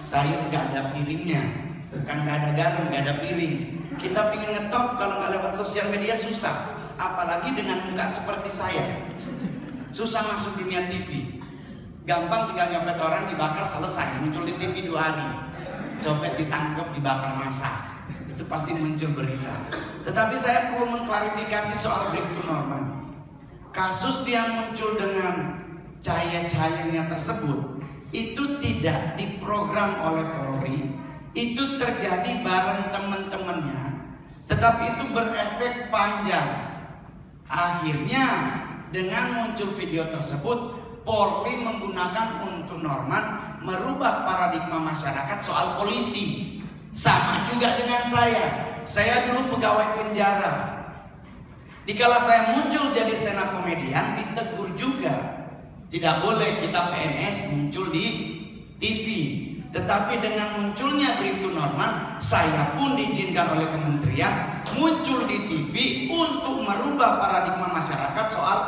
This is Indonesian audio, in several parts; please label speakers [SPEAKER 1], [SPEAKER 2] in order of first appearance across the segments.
[SPEAKER 1] sayur nggak ada piringnya, bukan nggak ada garam, nggak ada piring. Kita pingin ngetop kalau nggak lewat sosial media susah, apalagi dengan muka seperti saya. Susah masuk dunia TV. Gampang tinggal nyopet orang dibakar selesai, muncul di TV 2 hari. Copet ditangkap dibakar massa, itu pasti muncul berita. Tetapi saya perlu mengklarifikasi soal Bribtu Norman. Kasus yang muncul dengan cahaya-cahayanya tersebut itu tidak diprogram oleh Polri, itu terjadi bareng teman-temannya, tetapi itu berefek panjang. Akhirnya dengan muncul video tersebut, Polri menggunakan untuk Norman merubah paradigma masyarakat soal polisi. Sama juga dengan saya dulu pegawai penjara. Dikala saya muncul jadi stand up komedian, ditegur juga. Tidak boleh kita PNS muncul di TV. Tetapi dengan munculnya Bribtu Norman, saya pun diizinkan oleh kementerian muncul di TV untuk merubah paradigma masyarakat soal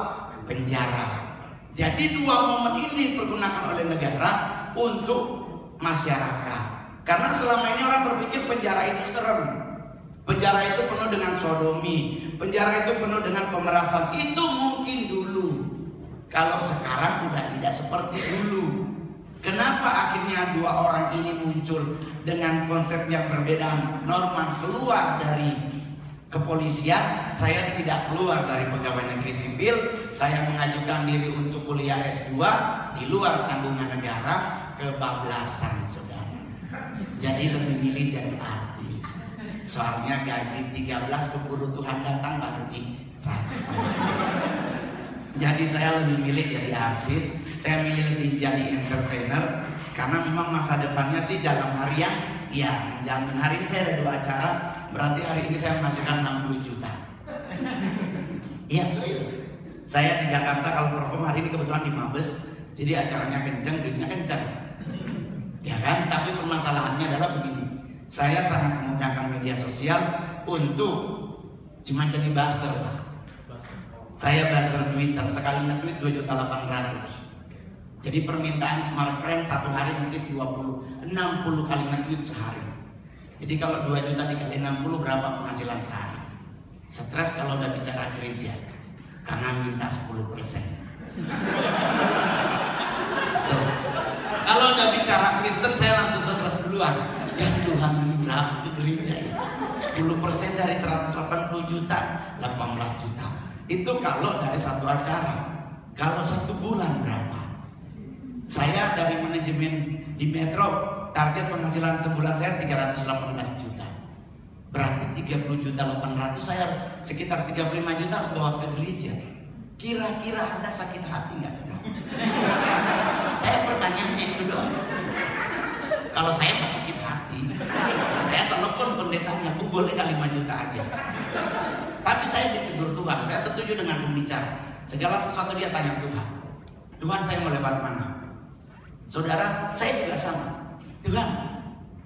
[SPEAKER 1] penjara. Jadi dua momen ini dipergunakan oleh negara untuk masyarakat. Karena selama ini orang berpikir penjara itu serem, penjara itu penuh dengan sodomi, penjara itu penuh dengan pemerasan. Itu mungkin dulu. Kalau sekarang udah tidak seperti dulu. Kenapa akhirnya dua orang ini muncul dengan konsep yang berbeda? Norman keluar dari kepolisian, saya tidak keluar dari pegawai negeri sipil. Saya mengajukan diri untuk kuliah S2 di luar tanggungan negara, kebablasan saudara. Jadi lebih milih jadi artis. Soalnya gaji 13 keburu Tuhan datang baru dirajut. Jadi saya lebih milih jadi artis. Saya milih lebih jadi entertainer karena memang masa depannya sih dalam harian ya menjamin. Hari ini saya ada 2 acara, berarti hari ini saya menghasilkan 60 juta. Iya serius. Saya di Jakarta kalau perform hari ini kebetulan di Mabes, jadi acaranya kenceng, duitnya kenceng. Ya kan? Tapi permasalahannya adalah begini. Saya sangat menggunakan media sosial untuk cuma jadi buzzer lah. Saya buzzer Twitter, sekali nge-tweet 2.800.000. Jadi permintaan smart friend satu hari nge-tweet 60 kali nge-tweet sehari. Jadi kalau 2 juta dikali 60 berapa penghasilan sehari? Stres kalau udah bicara gereja karena minta 10%. Tuh. Kalau udah bicara Kristen saya langsung stres duluan. Ya Tuhan ini berapa ke gereja ya? 10% dari 180 juta 18 juta. Itu kalau dari satu acara. Kalau 1 bulan berapa? Saya dari manajemen di Metro, target penghasilan sebulan saya 318 juta. Berarti 30 juta 800, saya harus sekitar 35 juta harus bawa ke gereja. Kira-kira Anda sakit hati nggak saudara? Saya pertanyaannya itu doang. Kalau saya pas sakit hati, saya telepon pendetanya, Bu boleh kali 5 juta aja. Tapi saya ditegur Tuhan, saya setuju dengan pembicara. Segala sesuatu dia tanya Tuhan. Tuhan saya mau lewat mana? Saudara, saya juga sama. Tuhan,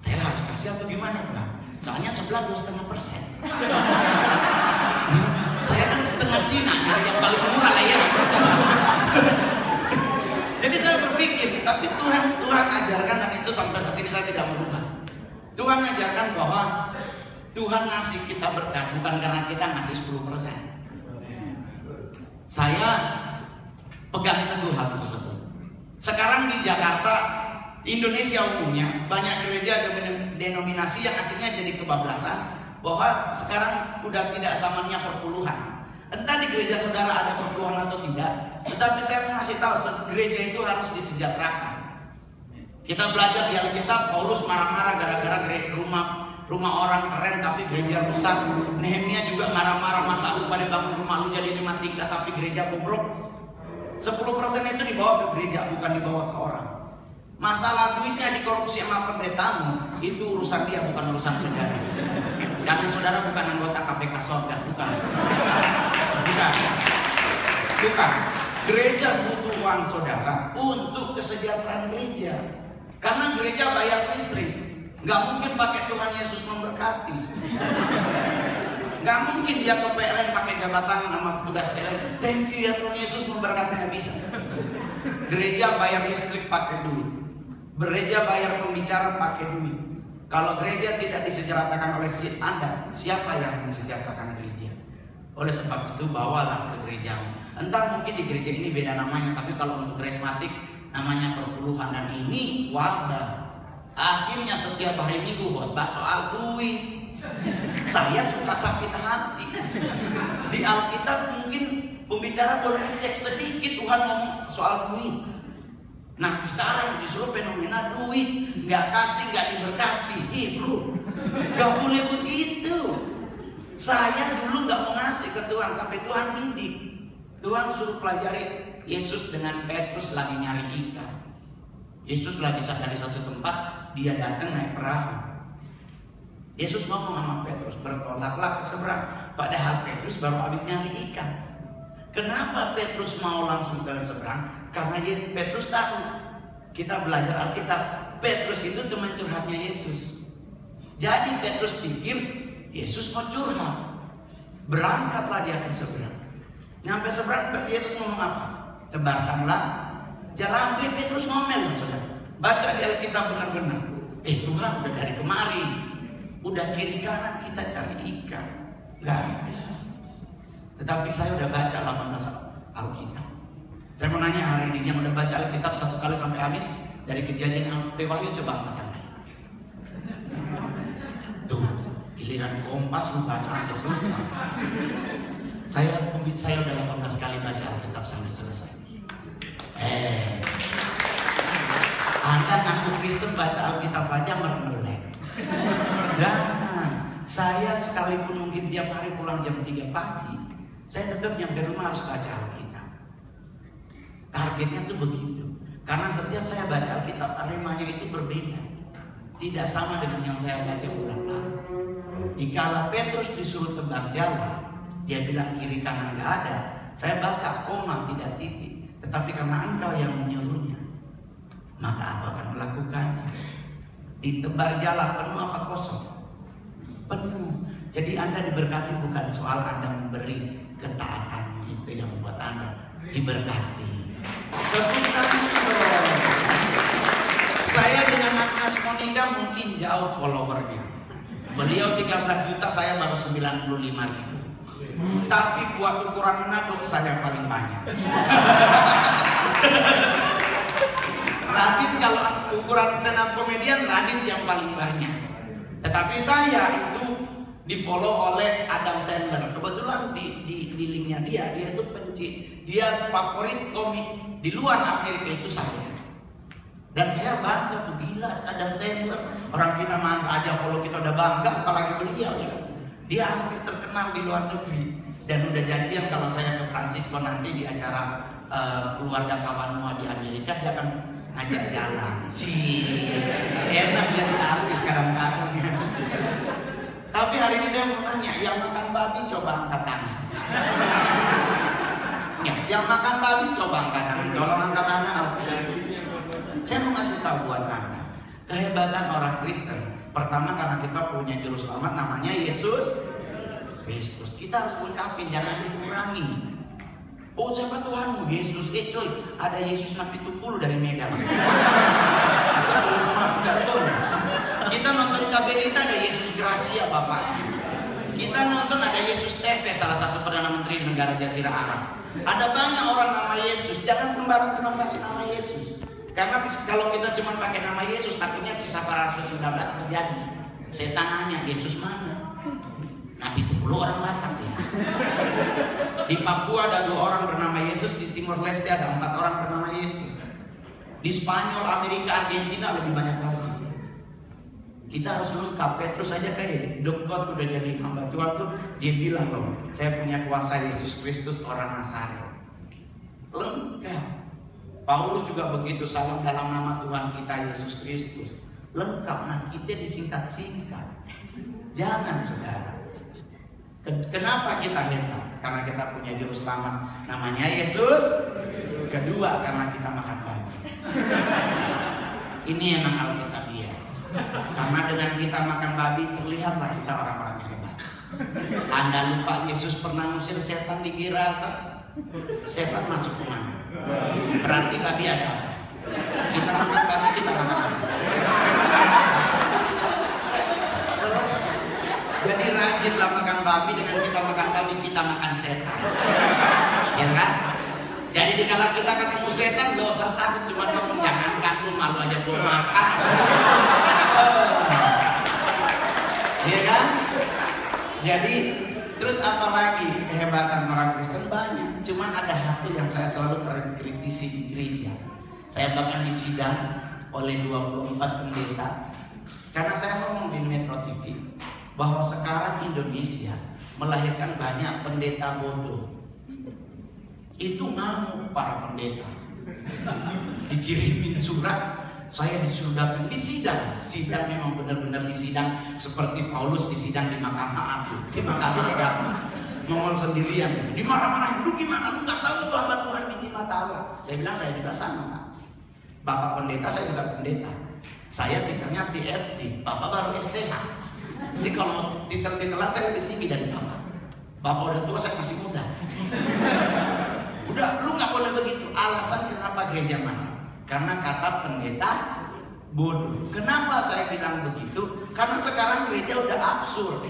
[SPEAKER 1] saya harus kasih atau gimana Tuhan? Soalnya sebelah 2,5%. Saya kan setengah Cina, nyari yang paling murah lah ya. Jadi saya berpikir, tapi Tuhan ajarkan dan itu sampai saat ini saya tidak merubah. Tuhan ajarkan bahwa Tuhan ngasih kita berkat bukan karena kita ngasih 10%. Saya pegang teguh hal tersebut. Sekarang di Jakarta, Indonesia umumnya banyak gereja denominasi yang akhirnya jadi kebablasan bahwa sekarang udah tidak zamannya perpuluhan. Entah di gereja saudara ada perpuluhan atau tidak, tetapi saya mau kasih tahu gereja itu harus disejahterakan. Kita belajar di Alkitab, Paulus marah-marah gara-gara rumah orang keren tapi gereja rusak. Nehemia juga marah-marah, masa lu pada bangun rumah lu jadi 5 tingkat tapi gereja bobrok. 10% itu dibawa ke gereja, bukan dibawa ke orang. Masalah duitnya dikorupsi sama pendetamu, itu urusan dia, bukan urusan saudara. Karena saudara bukan anggota KPK surga, bukan. Gereja butuh uang saudara untuk kesejahteraan gereja. Karena gereja bayar listrik, nggak mungkin pakai Tuhan Yesus memberkati. Nggak mungkin dia ke PLN pakai jabatan sama petugas PLN. Thank you ya Tuhan Yesus memberkati, nggak bisa. Gereja bayar listrik pakai duit. Gereja bayar pembicara pakai duit. Kalau gereja tidak disejahterakan oleh Anda, siapa yang mensejahterakan gereja? Oleh sebab itu bawalah ke gerejamu. Entah mungkin di gereja ini beda namanya, tapi kalau untuk karismatik namanya perpuluhan, dan ini wadah. Akhirnya setiap hari Minggu khotbah soal duit. Saya suka sakit hati. Di Alkitab mungkin pembicara boleh cek sedikit Tuhan ngomong soal duit. Nah sekarang disuruh fenomena duit, nggak kasih nggak diberkati. Bro, nggak boleh begitu. Saya dulu nggak mau ngasih ke Tuhan, tapi Tuhan didik. Tuhan suruh pelajari. Yesus dengan Petrus lagi nyari ikan. Yesus lagi dari satu tempat, dia datang naik perahu. Yesus ngomong sama Petrus, bertolaklah ke seberang. Padahal Petrus baru habis nyari ikan. Kenapa Petrus mau langsung ke seberang? Karena Petrus tahu. Kita belajar Alkitab, Petrus itu teman curhatnya Yesus. Jadi Petrus pikir Yesus mau curhat. Berangkatlah dia ke seberang. Nyampe seberang, Yesus ngomong apa? Tebarkanlah jalan. Petrus ngomel, saudara. Baca di Alkitab benar-benar. Tuhan udah dari kemari, udah kiri kanan kita cari ikan, nggak ada. Tetapi saya udah baca 18 Alkitab. Saya mau nanya hari ini yang udah baca Alkitab 1 kali sampai habis dari Kejadian sampai Wahyu, coba angkat tangan. Tuh, giliran Kompas lu baca sampai selesai. Saya udah 18 kali baca Alkitab sampai selesai. Anda ngaku Kristen baca Alkitab aja melek. Jangan. Saya sekalipun mungkin tiap hari pulang jam 3 pagi, saya tetap nyampe rumah harus baca Alkitab. Targetnya tuh begitu. Karena setiap saya baca Alkitab, aremanya itu berbeda. Tidak sama dengan yang saya baca bulan lalu. Jikalau Petrus disuruh tebar jalan, dia bilang kiri kanan gak ada. Saya baca koma tidak titik. Tetapi karena engkau yang menyuruhnya, maka aku akan melakukannya. Ditebar jalan penuh apa kosong? Penuh. Jadi Anda diberkati bukan soal Anda memberi ketaatan, itu yang membuat Anda diberkati. Saya dengan Agnes Monica mungkin jauh followernya. Beliau 13 juta, saya baru 95.000. Tapi buat ukuran Manado saya paling banyak. Radit kalau ukuran stand up komedian, Radit yang paling banyak. Tetapi saya itu di follow oleh Adam Sandler. Kebetulan di linknya dia itu dia favorit komik di luar Amerika itu saya. Dan saya bangga tuh, gila Adam Sandler. Orang kita mah aja follow kita udah bangga, apalagi beliau ya. Dia artis terkenal di luar negeri. Dan udah janjian kalau saya ke Francisco nanti di acara keluarga kawan semua di Amerika, dia akan ngajak jalan. Enak jadi artis kadang-kadang ya. Tapi hari ini saya mau tanya, yang makan babi coba angkat tangan. Ya, yang makan babi coba angkat tangan. Tolong angkat tangan. Saya mau ngasih tahu buat Anda, kehebatan orang Kristen. Pertama karena kita punya juru selamat namanya Yesus Kristus. Kita harus lengkapin, jangan dikurangi. Oh siapa Tuhanmu? Yesus. Coy, ada Yesus Nabi Tukulu dari Medan. Kita nonton Cabelita ada Yesus Gracia bapaknya. Kita nonton ada Yesus TV, salah satu perdana menteri di negara Jazirah Arab. Ada banyak orang nama Yesus. Jangan sembarang cuma kasih nama Yesus. Karena kalau kita cuma pakai nama Yesus, takutnya kisah para rasul 19 terjadi. Setan nanya, Yesus mana? Nabi Tukulu orang Batak ya. Di Papua ada 2 orang bernama Yesus, di Timor Leste ada 4 orang bernama Yesus. Di Spanyol, Amerika, Argentina lebih banyak lagi. Kita harus lengkap. Petrus aja kayak Dokot udah jadi hamba Tuhan tuh, dia bilang loh, saya punya kuasa Yesus Kristus orang Nazaret. Lengkap. Paulus juga begitu, salam dalam nama Tuhan kita Yesus Kristus. Lengkap. Nah kita disingkat-singkat. Jangan saudara. Kenapa kita hebat? Karena kita punya juru selamat namanya Yesus. Kedua karena kita makan babi. Ini emang Alkitabiah. Karena dengan kita makan babi terlihatlah kita orang-orang yang hebat. Anda lupa Yesus pernah ngusir setan di Gerasa. Setan masuk ke mana? Berarti babi ada apa? Kita makan babi, kita makan apa? Selesai. Jadi rajinlah makan babi, dengan kita makan babi kita makan setan. Ya kan? Jadi dikala kita ketemu setan gak usah takut, cuma ngomong jangankan lu malu aja gua makan. Iya kan? Jadi terus apalagi kehebatan orang Kristen banyak. Cuman ada satu yang saya selalu kritisi di gereja. Saya bahkan disidang oleh 24 pendeta karena saya ngomong di Metro TV bahwa sekarang Indonesia melahirkan banyak pendeta bodoh. Itu ngamuk para pendeta. Dikirimin surat, saya disidang, sidang memang benar-benar disidang seperti Paulus disidang di Mahkamah Agung, di Mahkamah Agama. Ngomong sendirian, dimarah-marahin, lu gimana? Lu nggak tahu itu hamba Tuhan biji mata Allah. Saya bilang saya juga sama, Pak. Bapak pendeta, saya juga pendeta. Saya titelnya PhD, Bapak baru STH. Jadi kalau titel-titelan saya lebih tinggi dari Bapak. Bapak udah tua, saya masih muda. Udah, lu nggak boleh begitu. Alasan kenapa gereja mana? Karena kata pendeta bodoh. Kenapa saya bilang begitu? Karena sekarang gereja udah absurd.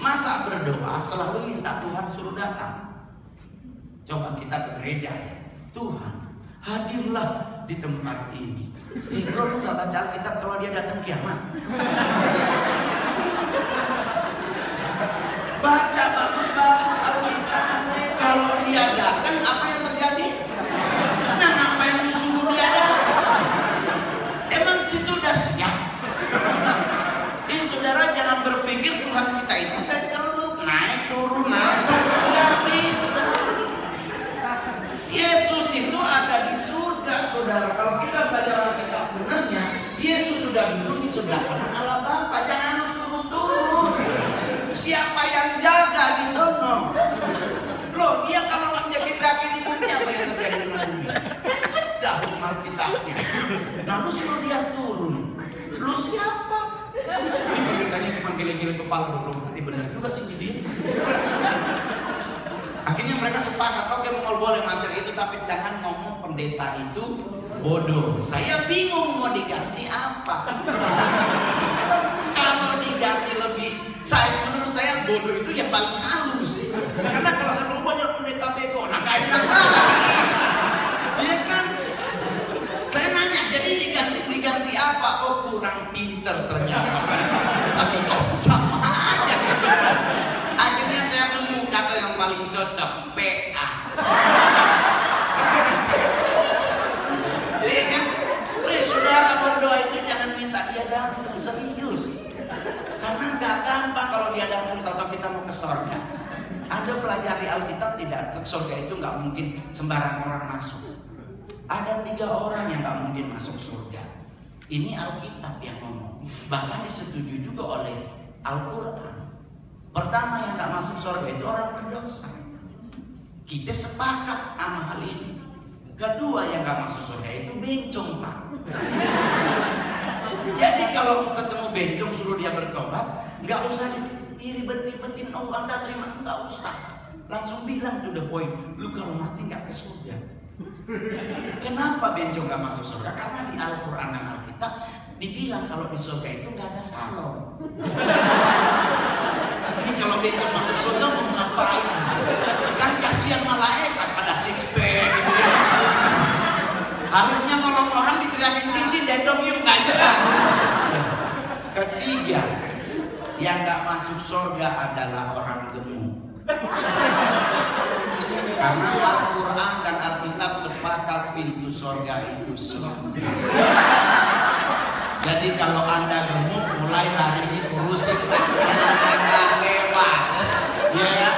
[SPEAKER 1] Masa berdoa selalu minta Tuhan suruh datang? Coba kita ke gereja ya. Tuhan, hadirlah di tempat ini. Bro, lu gak baca Alkitab kalau dia datang kiamat? Baca bagus-bagus Alkitab. Kalau dia datang, apa yang terjadi? Nah, ngapain lu suruh dia datang? Emang situ udah siap? Saudara jangan berpikir Tuhan kita itu udah celup, naik turun. Gak bisa. Yesus itu ada di surga, saudara. Kalau kita belajar Alkitab benarnya, Yesus sudah duduk di sebelah kanan Allah Bapa. Jangan lu suruh turun. Siapa yang jaga di sono? Loh, dia kalau menjadi kaki di bumi, apa yang terjadi dengan bumi? Jauh Alkitabnya. Nah, lu suruh dia turun. Lu siapa? Ini pendetanya cuma gile-gile kepala, belum ngerti benar juga sih dia. Akhirnya mereka sepakat, oke mau boleh materi itu, tapi jangan ngomong pendeta itu bodoh. Saya bingung mau diganti apa. Kalau diganti lebih, menurut saya bodoh itu yang paling halus. Karena kalau saya ngomong banyak pendeta bego, nah gak enak lagi. Iya kan? Saya nanya, jadi diganti apa? Oh, kurang pinter ternyata. Tapi kok sama aja. Akhirnya saya nemu kata yang paling cocok, PA. Jadi kan, saudara berdoa itu jangan minta dia datang, serius. Karena gak gampang kalau dia datang, atau kita mau ke surga. Anda pelajari Alkitab tidak, ke surga itu gak mungkin sembarang orang masuk. Ada 3 orang yang gak mungkin masuk surga. Ini Alkitab yang ngomong. Bahkan disetujui juga oleh Al-Quran. Pertama yang gak masuk surga itu orang berdosa. Kita sepakat sama hal ini. Kedua yang gak masuk surga itu bencong, Pak. Jadi kalau mau ketemu bencong suruh dia bertobat, gak usah diribet-ribetin. Oh, Anda terima, gak usah. Langsung bilang to the point. Lu kalau mati gak ke surga. Kenapa bencong gak masuk surga? Karena di Al-Quran dan Alkitab dibilang kalau di surga itu gak ada salon. Ini kalau bencong masuk surga mau ngapain? Kan kasihan malaikat pada six pack gitu ya. Harusnya nolong orang diteriakin cincin dendong yuk aja. Ketiga, yang gak masuk surga adalah orang gemuk. Karena Al-Quran dan Alkitab sepakat pintu surga itu sempit. Jadi kalau Anda gemuk, mulai hari ini urusin Anda nggak lewat. Ya,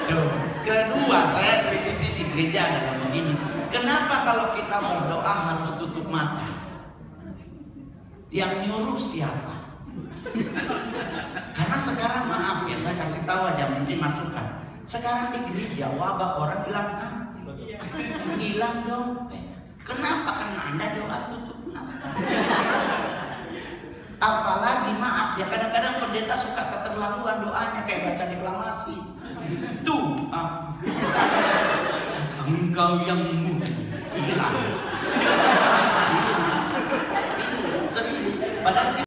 [SPEAKER 1] tuh. Kedua, saya kritisi di gereja adalah begini. Kenapa kalau kita berdoa harus tutup mata? Yang nyuruh siapa? Karena sekarang maaf ya, saya kasih tahu aja mungkin masukan. Sekarang di gereja wabah orang hilang dompet. Kenapa? Karena Anda doa tutup mata. Apalagi maaf ya, kadang-kadang pendeta suka keterlaluan doanya kayak baca deklamasi. Tuh, engkau yang mulia hilang. Itu Padahal